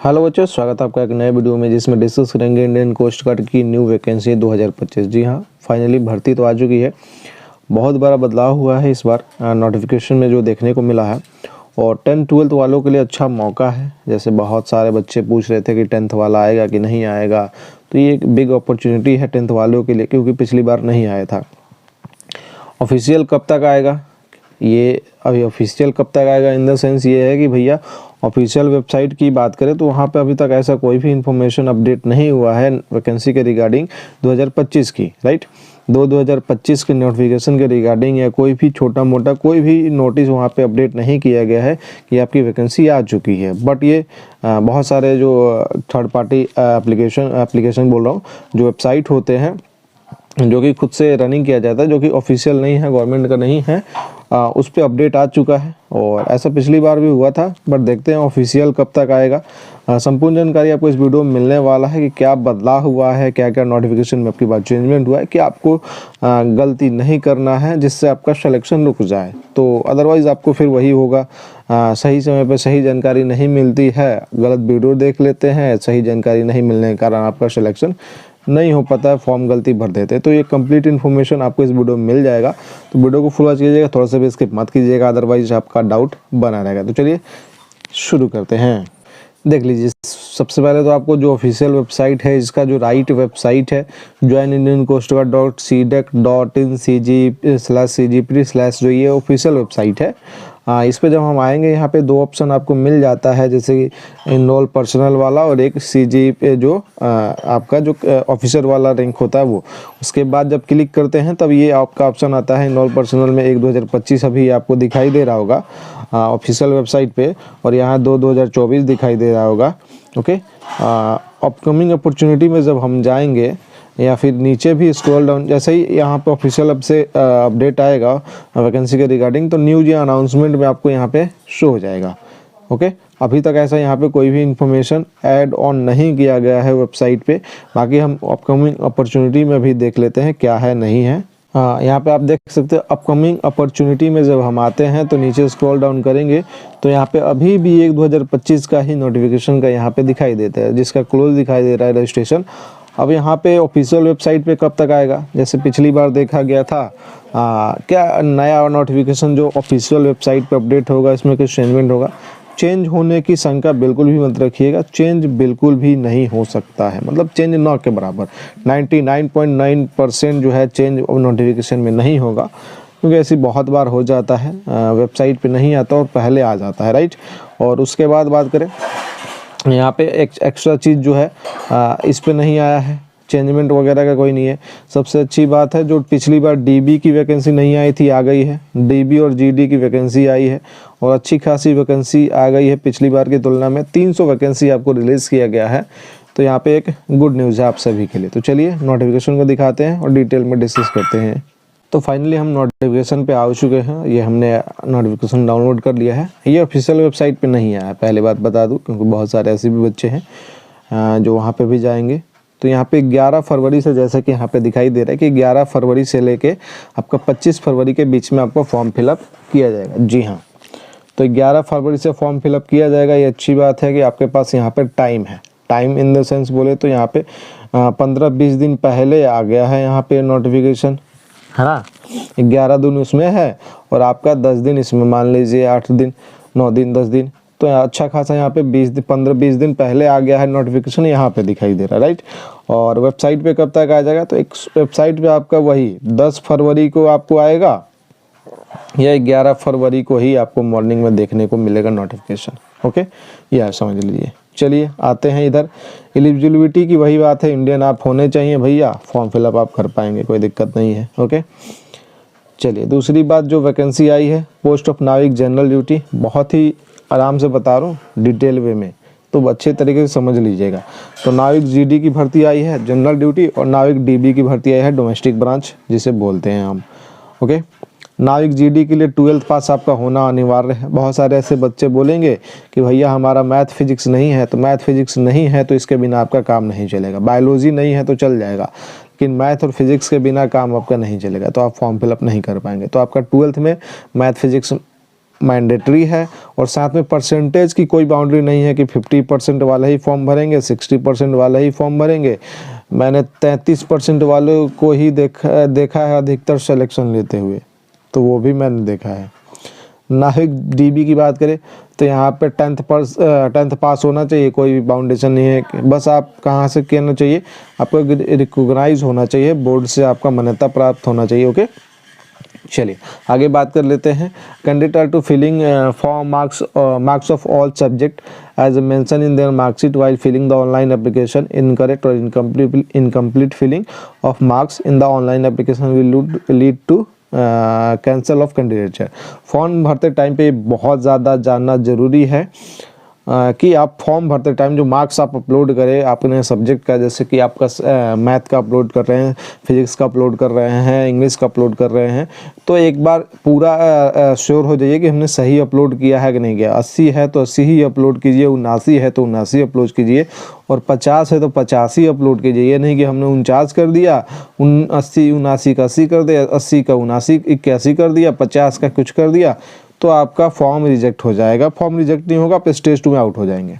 Hello बच्चों, स्वागत है आपका एक नए वीडियो में जिसमें डिस्कस करेंगे इंडियन कोस्ट गार्ड की न्यू वैकेंसी 2025। जी हाँ, फाइनली भर्ती तो आ चुकी है। बहुत बड़ा बदलाव हुआ है इस बार नोटिफिकेशन में जो देखने को मिला है। और 10-12 वालों के लिए अच्छा मौका है। जैसे बहुत सारे बच्चे पूछ रहे थे कि 10th वाला आएगा कि नहीं आएगा, तो ये एक बिग अपॉर्चुनिटी है 10th वालों के लिए, क्योंकि पिछली बार नहीं आया था। ऑफिशियल कब तक आएगा, ये अभी ऑफिशियल कब तक आएगा इन द सेंस ये है कि भैया ऑफिशियल वेबसाइट की बात करें तो वहाँ पे अभी तक ऐसा कोई भी इन्फॉर्मेशन अपडेट नहीं हुआ है वैकेंसी के रिगार्डिंग 2025 की, राइट। 2025 के नोटिफिकेशन के रिगार्डिंग या कोई भी छोटा मोटा कोई भी नोटिस वहाँ पे अपडेट नहीं किया गया है कि आपकी वैकेंसी आ चुकी है। बट ये बहुत सारे जो थर्ड पार्टी एप्लीकेशन बोल रहा हूँ, जो वेबसाइट होते हैं जो कि खुद से रनिंग किया जाता है, जो कि ऑफिशियल नहीं है, गवर्नमेंट का नहीं है, उस पर अपडेट आ चुका है। और ऐसा पिछली बार भी हुआ था, बट देखते हैं ऑफिशियल कब तक आएगा। संपूर्ण जानकारी आपको इस वीडियो में मिलने वाला है कि क्या बदलाव हुआ है, क्या क्या नोटिफिकेशन में आपकी बात चेंजमेंट हुआ है, कि आपको गलती नहीं करना है जिससे आपका सिलेक्शन रुक जाए। तो अदरवाइज़ आपको फिर वही होगा, सही समय पर सही जानकारी नहीं मिलती है, गलत वीडियो देख लेते हैं, सही जानकारी नहीं मिलने के कारण आपका सिलेक्शन नहीं हो पाता है, फॉर्म गलती भर देते हैं। तो ये कंप्लीट इन्फॉर्मेशन आपको इस वीडियो में मिल जाएगा, तो वीडियो को फुल वॉच कीजिएगा, थोड़ा सा भी स्किप मत कीजिएगा, अदरवाइज आपका डाउट बना रहेगा। तो चलिए शुरू करते हैं। देख लीजिए, सबसे पहले तो आपको जो ऑफिशियल वेबसाइट है, इसका जो राइट वेबसाइट है joinindiancoastguard.cdec/cgp/ जो ये ऑफिशियल वेबसाइट है, इस पे जब हम आएंगे यहाँ पे दो ऑप्शन आपको मिल जाता है, जैसे कि इनरोल पर्सनल वाला और एक सीजी पे जो आपका जो ऑफिसर वाला रैंक होता है वो। उसके बाद जब क्लिक करते हैं तब ये आपका ऑप्शन आता है इनरोल पर्सनल में 1/2025 अभी आपको दिखाई दे रहा होगा ऑफिशियल वेबसाइट पे, और यहाँ 2/2024 दिखाई दे रहा होगा। ओके, अपकमिंग अपॉर्चुनिटी में जब हम जाएंगे या फिर नीचे भी स्क्रॉल डाउन, जैसे ही यहाँ पे ऑफिशियल अब से अपडेट आएगा वैकेंसी के रिगार्डिंग, तो न्यूज या अनाउंसमेंट में आपको यहाँ पे शो हो जाएगा। ओके, अभी तक ऐसा यहाँ पे कोई भी इन्फॉर्मेशन ऐड ऑन नहीं किया गया है वेबसाइट पे। बाकी हम अपकमिंग अपॉर्चुनिटी में भी देख लेते हैं क्या है नहीं है। यहाँ पे आप देख सकते हैं अपकमिंग अपॉर्चुनिटी में जब हम आते हैं तो नीचे स्क्रॉल डाउन करेंगे तो यहाँ पे अभी भी 1/2025 का ही नोटिफिकेशन का यहाँ पे दिखाई देता है, जिसका क्लोज दिखाई दे रहा है रजिस्ट्रेशन। अब यहाँ पे ऑफिशियल वेबसाइट पे कब तक आएगा, जैसे पिछली बार देखा गया था, क्या नया नोटिफिकेशन जो ऑफिशियल वेबसाइट पे अपडेट होगा इसमें कुछ चेंजमेंट होगा। चेंज होने की शंका बिल्कुल भी मत रखिएगा, चेंज बिल्कुल भी नहीं हो सकता है, मतलब चेंज न के बराबर 99.9% जो है चेंज नोटिफिकेशन में नहीं होगा, क्योंकि ऐसी बहुत बार हो जाता है, वेबसाइट पे नहीं आता और पहले आ जाता है, राइट। और उसके बाद बात करें यहाँ पे एक एक्स्ट्रा चीज़ जो है इस पे नहीं आया है, चेंजमेंट वगैरह का कोई नहीं है। सबसे अच्छी बात है जो पिछली बार डीबी की वैकेंसी नहीं आई थी, आ गई है। डीबी और जीडी की वैकेंसी आई है और अच्छी खासी वैकेंसी आ गई है, पिछली बार की तुलना में 300 वैकेंसी आपको रिलीज़ किया गया है। तो यहाँ पे एक गुड न्यूज़ है आप सभी के लिए। तो चलिए नोटिफिकेशन को दिखाते हैं और डिटेल में डिस्कस करते हैं। तो फाइनली हम नोटिफिकेशन पे आ चुके हैं, ये हमने नोटिफिकेशन डाउनलोड कर लिया है। ये ऑफिशियल वेबसाइट पे नहीं आया है, पहले बात बता दूं, क्योंकि बहुत सारे ऐसे भी बच्चे हैं जो वहाँ पे भी जाएंगे। तो यहाँ पे 11 फरवरी से, जैसा कि यहाँ पे दिखाई दे रहा है कि 11 फरवरी से लेके आपका 25 फरवरी के बीच में आपको फॉर्म फिलअप किया जाएगा। जी हाँ, तो 11 फरवरी से फॉर्म फिलअप किया जाएगा। ये अच्छी बात है कि आपके पास यहाँ पे टाइम है। टाइम इन द सेंस बोले तो यहाँ पे 15-20 दिन पहले आ गया है यहाँ पे नोटिफिकेशन, है ना। 11 दिन उसमें है और आपका 10 दिन इसमें, मान लीजिए 8 दिन 9 दिन 10 दिन, तो अच्छा खासा यहाँ पे 15-20 दिन पहले आ गया है नोटिफिकेशन, यहाँ पे दिखाई दे रहा है, राइट। और वेबसाइट पे कब तक आ जाएगा, तो एक वेबसाइट पे आपका वही 10 फरवरी को आपको आएगा या 11 फरवरी को ही आपको मॉर्निंग में देखने को मिलेगा नोटिफिकेशन। ओके, यह समझ लीजिए। चलिए आते हैं इधर, एलिजिबिलिटी की वही बात है, इंडियन आप होने चाहिए भैया, फॉर्म फिलअप आप कर पाएंगे, कोई दिक्कत नहीं है। ओके, चलिए दूसरी बात जो वैकेंसी आई है, पोस्ट ऑफ नाविक जनरल ड्यूटी, बहुत ही आराम से बता रहा हूँ डिटेल वे में, तो अच्छे तरीके से समझ लीजिएगा। तो नाविक जीडी की भर्ती आई है जनरल ड्यूटी, और नाविक डीबी की भर्ती आई है डोमेस्टिक ब्रांच जिसे बोलते हैं हम। ओके, नाविक जीडी के लिए 12th पास आपका होना अनिवार्य है। बहुत सारे ऐसे बच्चे बोलेंगे कि भैया हमारा मैथ फिजिक्स नहीं है, तो मैथ फिजिक्स नहीं है तो इसके बिना आपका काम नहीं चलेगा। बायोलॉजी नहीं है तो चल जाएगा, लेकिन मैथ और फिजिक्स के बिना काम आपका नहीं चलेगा, तो आप फॉर्म फिलअप नहीं कर पाएंगे। तो आपका 12th में मैथ फिजिक्स मैंडेटरी है और साथ में परसेंटेज की कोई बाउंड्री नहीं है कि 50% वाला ही फॉर्म भरेंगे, 60% वाला ही फॉर्म भरेंगे। मैंने 33% वालों को ही देखा है अधिकतर सिलेक्शन लेते हुए, तो वो भी मैंने देखा है। नाविक डीबी की बात करें तो यहाँ पे 10th पास होना चाहिए, कोई भी बाउंडेशन नहीं है। बस आप कहाँ से कहना चाहिए, आपको रिकॉग्नाइज होना चाहिए, बोर्ड से आपका मान्यता प्राप्त होना चाहिए। ओके, चलिए आगे बात कर लेते हैं। Candidate are to filling form marks of all subject as mention in their marksheet while filling the online application. Incorrect और incomplete filling of marks in the online application will lead to cancel of candidature. Form भरते time पे बहुत ज़्यादा जानना ज़रूरी है कि आप फॉर्म भरते टाइम जो मार्क्स आप अपलोड करें अपने सब्जेक्ट का, जैसे कि आपका मैथ का अपलोड कर रहे हैं, फिजिक्स का अपलोड कर रहे हैं, इंग्लिश का अपलोड कर रहे हैं, तो एक बार पूरा श्योर हो जाइए कि हमने सही अपलोड किया है कि नहीं किया। 80 है तो 80 ही अपलोड कीजिए, 79 है तो 79 अपलोड कीजिए, और 50 है तो 50 ही अपलोड कीजिए। ये नहीं कि हमने 49 कर दिया, 80 79 का 80 कर दिया, 80 का 79 81 कर दिया, 50 का कुछ कर दिया, तो आपका फॉर्म रिजेक्ट हो जाएगा। फॉर्म रिजेक्ट नहीं होगा, आप स्टेज 2 में आउट हो जाएंगे।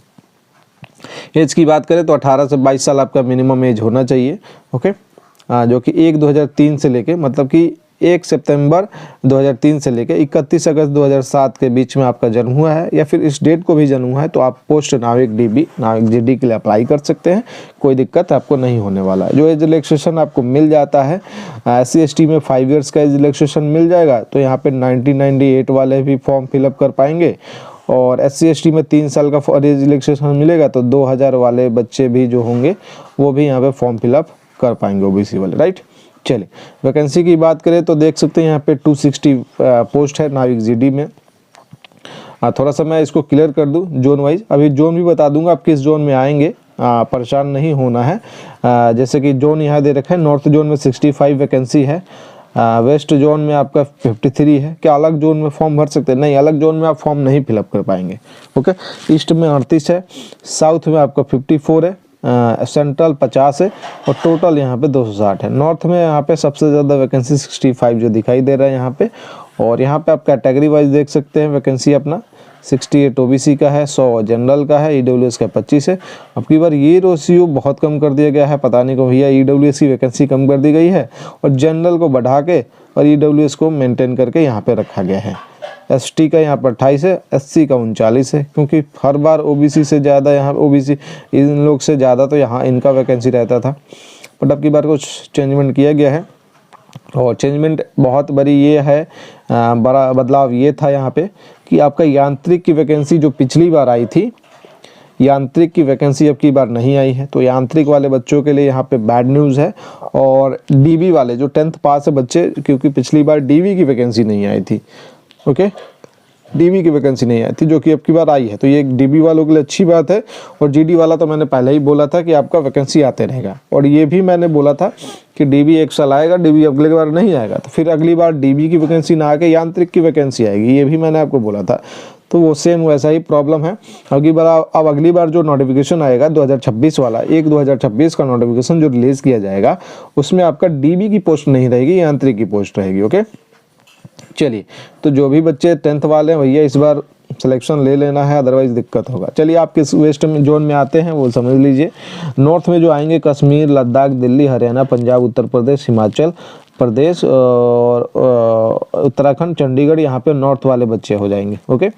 एज की बात करें तो 18 से 22 साल आपका मिनिमम एज होना चाहिए। ओके, जो कि 1/2003 से लेके, मतलब कि 1 सितंबर 2003 से लेके 31 अगस्त 2007 के बीच में आपका जन्म हुआ है, या फिर इस डेट को भी जन्म हुआ है, तो आप पोस्ट नाविक डीबी नाविक जीडी के लिए अप्लाई कर सकते हैं। कोई दिक्कत आपको नहीं होने वाला है। जो एज रिलैक्सेशन आपको मिल जाता है, SC/ST में 5 इयर्स का एज रिलैक्सेशन मिल जाएगा, तो यहाँ पे 1998 वाले भी फॉर्म फिलअप कर पाएंगे, और SC/ST में 3 साल का एज रिलैक्सेशन मिलेगा, तो 2000 वाले बच्चे भी जो होंगे वो भी यहाँ पे फॉर्म फिलअप कर पाएंगे, OBC वाले। राइट, चलिए वैकेंसी की बात करें तो देख सकते हैं यहाँ पे 260 पोस्ट है नाविक जीडी में। थोड़ा सा मैं इसको क्लियर कर दूं जोन वाइज, अभी जोन भी बता दूंगा आप किस जोन में आएंगे, परेशान नहीं होना है। जैसे कि जोन यहाँ दे रखा है, नॉर्थ जोन में 65 वैकेंसी है, वेस्ट जोन में आपका 53 है। क्या अलग जोन में फॉर्म भर सकते हैं? नहीं, अलग जोन में आप फॉर्म नहीं फिलअप कर पाएंगे। ओके, ईस्ट में 38 है, साउथ में आपका 54 है, सेंट्रल 50 है, और टोटल यहाँ पे 260 है। नॉर्थ में यहाँ पे सबसे ज़्यादा वैकेंसी 65 जो दिखाई दे रहा है यहाँ पे, और यहाँ पे आप कैटेगरी वाइज देख सकते हैं वैकेंसी अपना 68 OBC का है, 100 जनरल का है, EWS का 25 है। अब की बार ये रेशियो बहुत कम कर दिया गया है, पता नहीं क्यों भैया, EWS की वैकेंसी कम कर दी गई है और जनरल को बढ़ा के और EWS को मेंटेन करके यहाँ पे रखा गया है। ST का यहाँ पर 28 है, SC का 39 है, क्योंकि हर बार OBC से ज़्यादा यहाँ OBC इन लोग से ज़्यादा तो यहाँ इनका वैकेंसी रहता था, बट अब की बार कुछ चेंजमेंट किया गया है। और चेंजमेंट बहुत बड़ी ये है, बड़ा बदलाव ये था यहाँ पे कि आपका यांत्रिक की वैकेंसी जो पिछली बार आई थी, यांत्रिक की वैकेंसी अब की बार नहीं आई है, तो यांत्रिक वाले बच्चों के लिए यहाँ पे बैड न्यूज़ है। और DB वाले जो 10th पास है बच्चे, क्योंकि पिछली बार DB की वैकेंसी नहीं आई थी, ओके, DB की वैकेंसी नहीं आई थी, जो कि अब की बार आई है, तो ये DB वालों के लिए अच्छी बात है। और GD वाला तो मैंने पहले ही बोला था कि आपका वैकेंसी आते रहेगा, और ये भी मैंने बोला था कि DB एक साल आएगा, DB अगले बार नहीं आएगा, तो फिर अगली बार DB की वैकेंसी ना आके यांत्रिक की वैकेंसी आएगी, ये भी मैंने आपको बोला था। तो वो सेम वैसा ही प्रॉब्लम है। अगली बार जो नोटिफिकेशन आएगा 2026 वाला, 1/2026 का नोटिफिकेशन जो रिलीज़ किया जाएगा, उसमें आपका DB की पोस्ट नहीं रहेगी, यांत्रिक की पोस्ट रहेगी। ओके, चलिए, तो जो भी बच्चे 10th वाले हैं भैया इस बार सिलेक्शन ले लेना है, अदरवाइज दिक्कत होगा। चलिए, आप किस वेस्ट में जोन में आते हैं वो समझ लीजिए। नॉर्थ में जो आएंगे कश्मीर, लद्दाख, दिल्ली, हरियाणा, पंजाब, उत्तर प्रदेश, हिमाचल प्रदेश और उत्तराखंड, चंडीगढ़, यहाँ पे नॉर्थ वाले बच्चे हो जाएंगे। ओके,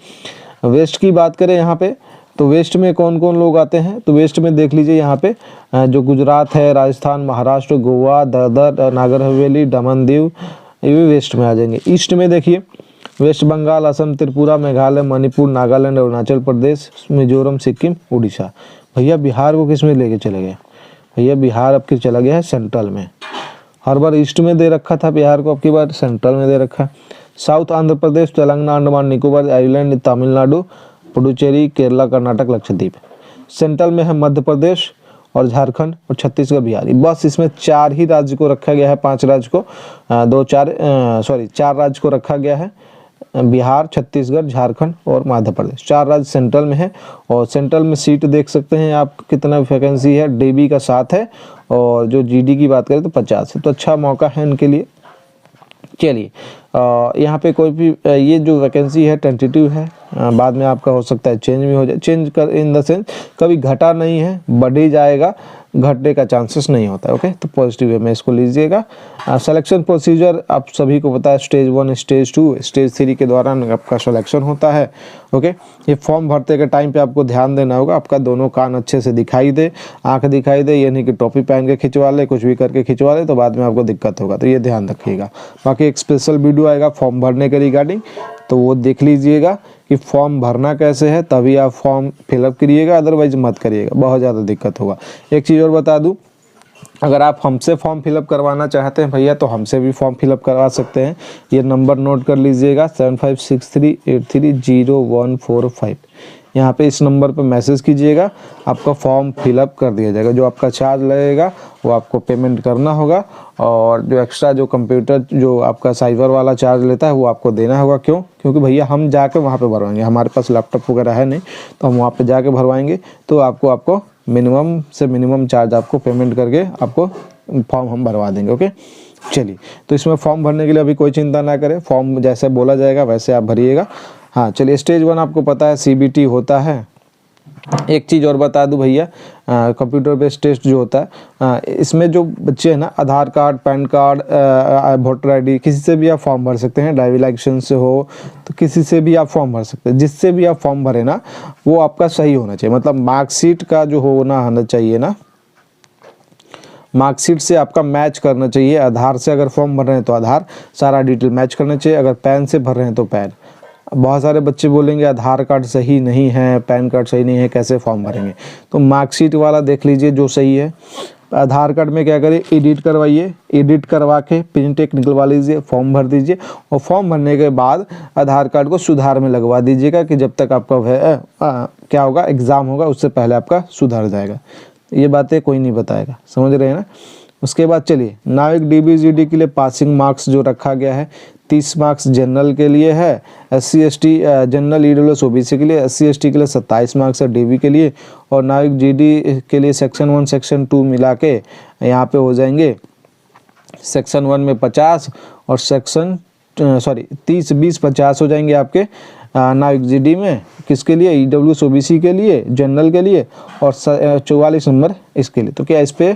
वेस्ट की बात करें यहाँ पे, तो वेस्ट में कौन कौन लोग आते हैं, तो वेस्ट में देख लीजिए यहाँ पे जो गुजरात है, राजस्थान, महाराष्ट्र, गोवा, दादर, नागर हवेली, दमन दीव, ये भी वेस्ट में आ जाएंगे। ईस्ट में देखिए वेस्ट बंगाल, असम, त्रिपुरा, मेघालय, मणिपुर, नागालैंड, अरुणाचल प्रदेश, मिजोरम, सिक्किम, उड़ीसा। भैया बिहार को किस में लेके चले गए? भैया बिहार अब की चला गया है सेंट्रल में। हर बार ईस्ट में दे रखा था बिहार को, अब की बार सेंट्रल में दे रखा। South Andhra Pradesh, Telangana, Andaman Nicobar island, Tamil Nadu, Puducherry, Kerala, Karnataka, Lakshadweep. Central में है मध्य प्रदेश और झारखंड और छत्तीसगढ़, बिहार। बस इसमें 4 ही राज्य को रखा गया है, 5 राज्य को 4 राज्य को रखा गया है, बिहार, छत्तीसगढ़, झारखंड और मध्य प्रदेश। 4 राज्य सेंट्रल में है, और सेंट्रल में सीट देख सकते हैं आप कितना वैकेंसी है। DB का 7 है, और जो GD की बात करें तो 50 है, तो अच्छा मौका है इनके लिए। चलिए, यहाँ पे कोई भी ये जो वैकेंसी है टेंटेटिव है, बाद में आपका हो सकता है चेंज भी हो जाए। चेंज कर इन द सेंस कभी घटा नहीं है, बढ़ ही जाएगा, घटने का चांसेस नहीं होता है। ओके, तो पॉजिटिव वे में इसको लीजिएगा। सिलेक्शन प्रोसीजर आप सभी को पता है, स्टेज 1, स्टेज 2, स्टेज 3 के दौरान आपका सिलेक्शन होता है। ओके, ये फॉर्म भरते के टाइम पे आपको ध्यान देना होगा, आपका दोनों कान अच्छे से दिखाई दे, आंख दिखाई दे, ये नहीं कि टोपी पहन के खिंचवा ले, कुछ भी करके खिंचवा ले तो बाद में आपको दिक्कत होगा, तो ये ध्यान रखिएगा। बाकी एक स्पेशल वीडियो आएगा फॉर्म भरने के रिगार्डिंग, तो वो देख लीजिएगा कि फॉर्म भरना कैसे है, तभी आप फॉर्म फिलअप करिएगा, अदरवाइज मत करिएगा, बहुत ज़्यादा दिक्कत होगा। एक चीज़ और बता दूं, अगर आप हमसे फॉर्म फिलअप करवाना चाहते हैं भैया तो हमसे भी फॉर्म फिलअप करवा सकते हैं। ये नंबर नोट कर लीजिएगा 7563830145। यहाँ पे इस नंबर पे मैसेज कीजिएगा, आपका फॉर्म फिलअप कर दिया जाएगा। जो आपका चार्ज लगेगा वो आपको पेमेंट करना होगा, और जो एक्स्ट्रा जो कंप्यूटर जो आपका साइबर वाला चार्ज लेता है वो आपको देना होगा। क्यों? क्योंकि भैया हम जाके वहाँ पे भरवाएंगे, हमारे पास लैपटॉप वगैरह है नहीं, तो हम वहाँ पे जाके भरवाएंगे, तो आपको मिनिमम से मिनिमम चार्ज आपको पेमेंट करके आपको फॉर्म हम भरवा देंगे। ओके, चलिए, तो इसमें फॉर्म भरने के लिए अभी कोई चिंता ना करें, फॉर्म जैसे बोला जाएगा वैसे आप भरिएगा। हाँ चलिए, स्टेज 1 आपको पता है CBT होता है। एक चीज़ और बता दूं भैया, कंप्यूटर बेस्ड टेस्ट जो होता है, इसमें जो बच्चे हैं ना, Aadhaar card, PAN card, voter ID, किसी से भी आप फॉर्म भर सकते हैं। ड्राइविंग लाइसेंस से हो तो किसी से भी आप फॉर्म भर सकते हैं। जिससे भी आप फॉर्म भरें ना, वो आपका सही होना चाहिए, मतलब मार्कशीट का जो होना चाहिए ना, मार्कशीट से आपका मैच करना चाहिए। आधार से अगर फॉर्म भर रहे हैं तो आधार, सारा डिटेल मैच करना चाहिए। अगर पैन से भर रहे हैं तो पैन। बहुत सारे बच्चे बोलेंगे आधार कार्ड सही नहीं है, पैन कार्ड सही नहीं है, कैसे फॉर्म भरेंगे? तो मार्कशीट वाला देख लीजिए जो सही है। आधार कार्ड में क्या करिए, एडिट करवाइए, एडिट करवा के प्रिंट एक निकलवा लीजिए, फॉर्म भर दीजिए, और फॉर्म भरने के बाद आधार कार्ड को सुधार में लगवा दीजिएगा कि जब तक आपका क्या होगा, एग्ज़ाम होगा, उससे पहले आपका सुधर जाएगा। ये बातें कोई नहीं बताएगा, समझ रहे हैं ना। उसके बाद चलिए, नाविक DBGD के लिए पासिंग मार्क्स जो रखा गया है 30 मार्क्स जनरल के लिए है, SC ST general EWS OBC के लिए, SC ST के लिए 27 मार्क्स है DB के लिए, और नाविक GD के लिए सेक्शन 1 सेक्शन 2 मिला के यहाँ पे हो जाएंगे सेक्शन 1 में 50 और सेक्शन 30 20 50 हो जाएंगे आपके नाविक GD में। किसके लिए? EWS OBC के लिए, जनरल के लिए, और 44 नंबर इसके लिए। तो क्या इस पर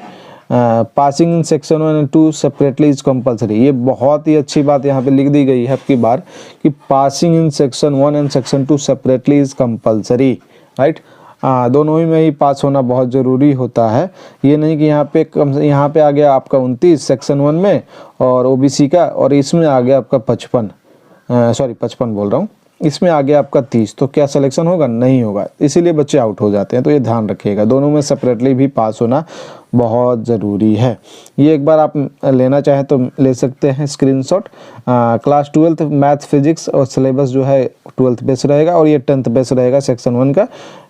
passing in section 1 and 2 separately is compulsory. ये बहुत ही अच्छी बात यहाँ पे लिख दी गई है आपकी बार कि passing in section 1 and section 2 separately is compulsory, right. दोनों ही में ही पास होना बहुत ज़रूरी होता है। ये नहीं कि यहाँ पे आ गया आपका 29 सेक्शन 1 में और OBC का, और इसमें आ गया आपका 55 बोल रहा हूँ, इसमें आ गया आपका 30, तो क्या सिलेक्शन होगा? नहीं होगा, इसीलिए बच्चे आउट हो जाते हैं। तो ये ध्यान रखिएगा, दोनों में सेपरेटली भी पास होना बहुत ज़रूरी है। ये एक बार आप लेना चाहें तो ले सकते हैं स्क्रीनशॉट। क्लास 12 मैथ फिजिक्स और सिलेबस जो है 12th बेस रहेगा, और ये 10th बेस रहेगा सेक्शन 1 का।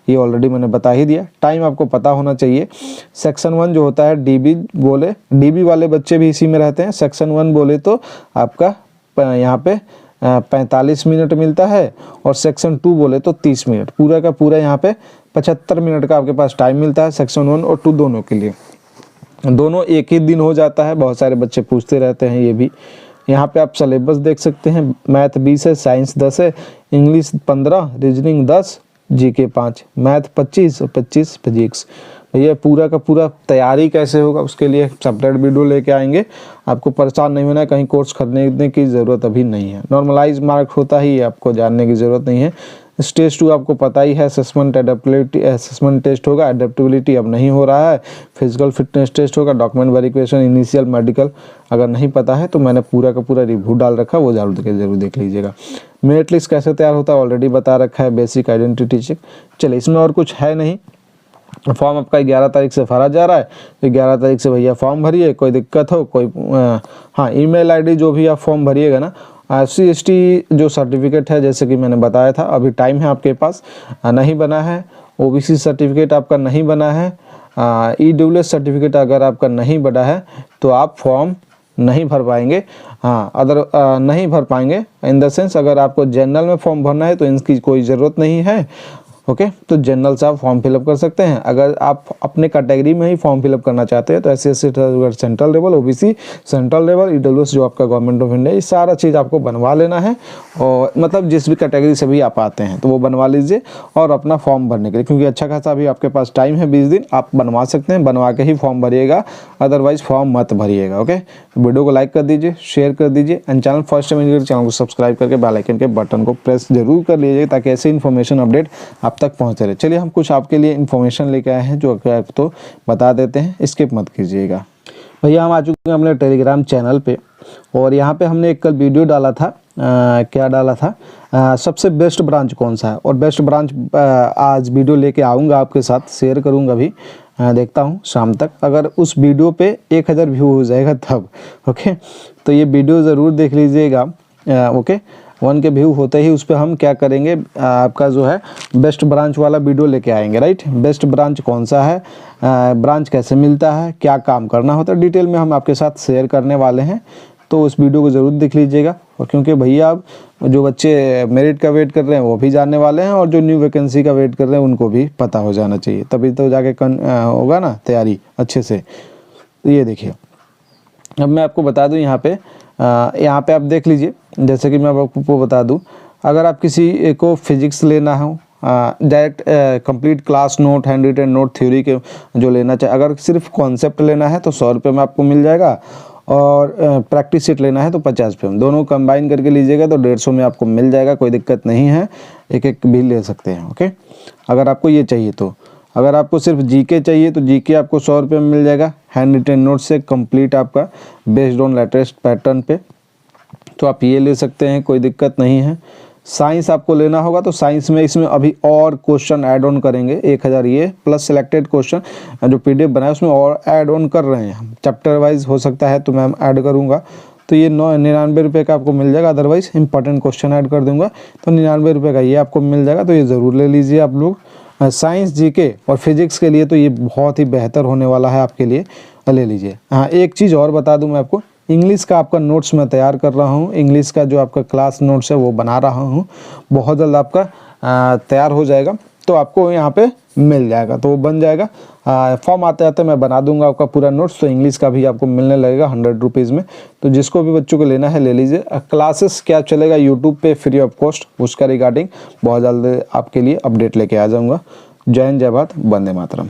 ये ऑलरेडी मैंने बता ही दिया। टाइम आपको पता होना चाहिए। सेक्शन 1 जो होता है DB वाले बच्चे भी इसी में रहते हैं। सेक्शन 1 बोले तो आपका यहाँ पे 45 मिनट मिलता है, और सेक्शन 2 बोले तो 30 मिनट। पूरा का पूरा यहाँ पे 75 मिनट का आपके पास टाइम मिलता है सेक्शन 1 और 2 दोनों के लिए। दोनों एक ही दिन हो जाता है, बहुत सारे बच्चे पूछते रहते हैं ये भी। यहाँ पे आप सिलेबस देख सकते हैं। मैथ 20 है, साइंस 10 है, इंग्लिश 15, रीजनिंग 10, GK 5, मैथ 25 और 25 फिजिक्स। भैया पूरा का पूरा तैयारी कैसे होगा उसके लिए सेपरेट वीडियो लेके आएंगे। आपको परेशान नहीं होना है, कहीं कोर्स खरीदने की ज़रूरत अभी नहीं है। नॉर्मलाइज मार्क होता ही है, आपको जानने की ज़रूरत नहीं है। स्टेज 2 आपको पता ही है, असेसमेंट एडेप्टेबिलिटी असेसमेंट टेस्ट होगा। एडेप्टेबिलिटी अब नहीं हो रहा है, फिजिकल फिटनेस टेस्ट होगा, डॉक्यूमेंट वेरिफिकेशन, इनिशियल मेडिकल। अगर नहीं पता है तो मैंने पूरा का पूरा रिव्यू डाल रखा, वो जरूर देख लीजिएगा। मेरिट लिस्ट कैसे तैयार होता है ऑलरेडी बता रखा है, बेसिक आइडेंटिटी चेक। चलिए, इसमें और कुछ है नहीं। फॉर्म आपका 11 तारीख से भरा जा रहा है, तो 11 तारीख से भैया फॉर्म भरिए। कोई दिक्कत हो हाँ, ईमेल ID जो भी आप फॉर्म भरिएगा ना, SC ST जो सर्टिफिकेट है जैसे कि मैंने बताया था, अभी टाइम है आपके पास, नहीं बना है। OBC सर्टिफिकेट आपका नहीं बना है, EWS सर्टिफिकेट अगर आपका नहीं बना है तो आप फॉर्म नहीं भर पाएंगे। हाँ, नहीं भर पाएंगे इन द सेंस, अगर आपको जनरल में फॉर्म भरना है तो इनकी कोई ज़रूरत नहीं है। ओके, तो जनरल से आप फॉर्म फिलअप कर सकते हैं। अगर आप अपने कैटेगरी में ही फॉर्म फिलअप करना चाहते हैं तो SC/ST central level, OBC central level, EWS जो आपका गवर्नमेंट ऑफ इंडिया, ये सारा चीज़ आपको बनवा लेना है। और मतलब जिस भी कैटेगरी से भी आप आते हैं तो वो बनवा लीजिए और अपना फॉर्म भरने के लिए, क्योंकि अच्छा खासा अभी आपके पास टाइम है, 20 दिन, आप बनवा सकते हैं। बनवा के ही फॉर्म भरिएगा, अदरवाइज फॉर्म मत भरिएगा। ओके, वीडियो को लाइक कर दीजिए, शेयर कर दीजिए and channel first time channel को सब्सक्राइब करके बेल आइकन के बटन को प्रेस जरूर कर लीजिए ताकि ऐसे इन्फॉर्मेशन अपडेट आप तक पहुंचते रहे। चलिए हम कुछ आपके लिए इन्फॉर्मेशन लेके आए हैं जो तो बता देते हैं, स्किप मत कीजिएगा। भैया हम आ चुके हैं अपने टेलीग्राम चैनल पे और यहाँ पे हमने एक कल वीडियो डाला था, क्या डाला था, सबसे बेस्ट ब्रांच कौन सा है, और बेस्ट ब्रांच आज वीडियो लेके आऊँगा आपके साथ, शेयर करूँगा भी, देखता हूँ शाम तक। अगर उस वीडियो पे 1000 व्यू हो जाएगा तब, ओके, तो ये वीडियो ज़रूर देख लीजिएगा। ओके, 1 के व्यू होते ही उस पर हम क्या करेंगे, आपका जो है बेस्ट ब्रांच वाला वीडियो लेके आएंगे। राइट, बेस्ट ब्रांच कौन सा है, ब्रांच कैसे मिलता है, क्या काम करना होता है, डिटेल में हम आपके साथ शेयर करने वाले हैं। तो उस वीडियो को ज़रूर देख लीजिएगा। और क्योंकि भैया अब जो बच्चे मेरिट का वेट कर रहे हैं वो भी जानने वाले हैं और जो न्यू वैकेंसी का वेट कर रहे हैं उनको भी पता हो जाना चाहिए, तभी तो जाके होगा ना तैयारी अच्छे से। तो ये देखिए, अब मैं आपको बता दूं, यहाँ पे आप देख लीजिए, जैसे कि मैं आपको बता दूं, अगर आप किसी को फिजिक्स लेना हो, direct complete class note, hand written note, theory के जो लेना चाहे, अगर सिर्फ कॉन्सेप्ट लेना है तो 100 रुपये में आपको मिल जाएगा, और प्रैक्टिस सेट लेना है तो 50 रुपये में, दोनों कंबाइन करके लीजिएगा तो 150 में आपको मिल जाएगा, कोई दिक्कत नहीं है, एक एक भी ले सकते हैं। ओके, अगर आपको ये चाहिए तो, अगर आपको सिर्फ जीके चाहिए तो जीके आपको 100 रुपये में मिल जाएगा, हैंड रिटन नोट से कंप्लीट आपका बेस्ड ऑन लेटेस्ट पैटर्न पे, तो आप ये ले सकते हैं, कोई दिक्कत नहीं है। साइंस आपको लेना होगा तो साइंस में इसमें अभी और क्वेश्चन ऐड ऑन करेंगे, 1000 ये प्लस सिलेक्टेड क्वेश्चन जो PDF बनाए उसमें और ऐड ऑन कर रहे हैं हम, चैप्टर वाइज हो सकता है तो मैं ऐड करूँगा, तो ये 99 रुपये का आपको मिल जाएगा। अदरवाइज इंपॉर्टेंट क्वेश्चन ऐड कर दूंगा तो 99 रुपये का ये आपको मिल जाएगा, तो ये ज़रूर ले लीजिए आप लोग। साइंस, जीके और फिजिक्स के लिए तो ये बहुत ही बेहतर होने वाला है आपके लिए, ले लीजिए। हाँ, एक चीज़ और बता दूं मैं आपको, इंग्लिश का आपका नोट्स मैं तैयार कर रहा हूँ, इंग्लिश का जो आपका क्लास नोट्स है वो बना रहा हूँ, बहुत जल्द आपका तैयार हो जाएगा, तो आपको यहाँ पे मिल जाएगा, तो वो बन जाएगा। फॉर्म आते आते मैं बना दूंगा आपका पूरा नोट्स, तो इंग्लिश का भी आपको मिलने लगेगा 100 रुपीज़ में, तो जिसको भी बच्चों को लेना है ले लीजिए। क्लासेस क्या चलेगा यूट्यूब पे फ्री ऑफ कॉस्ट, उसका रिगार्डिंग बहुत जल्द आपके लिए अपडेट लेके आ जाऊँगा। जय हिंद, जय भारत, वंदे मातरम।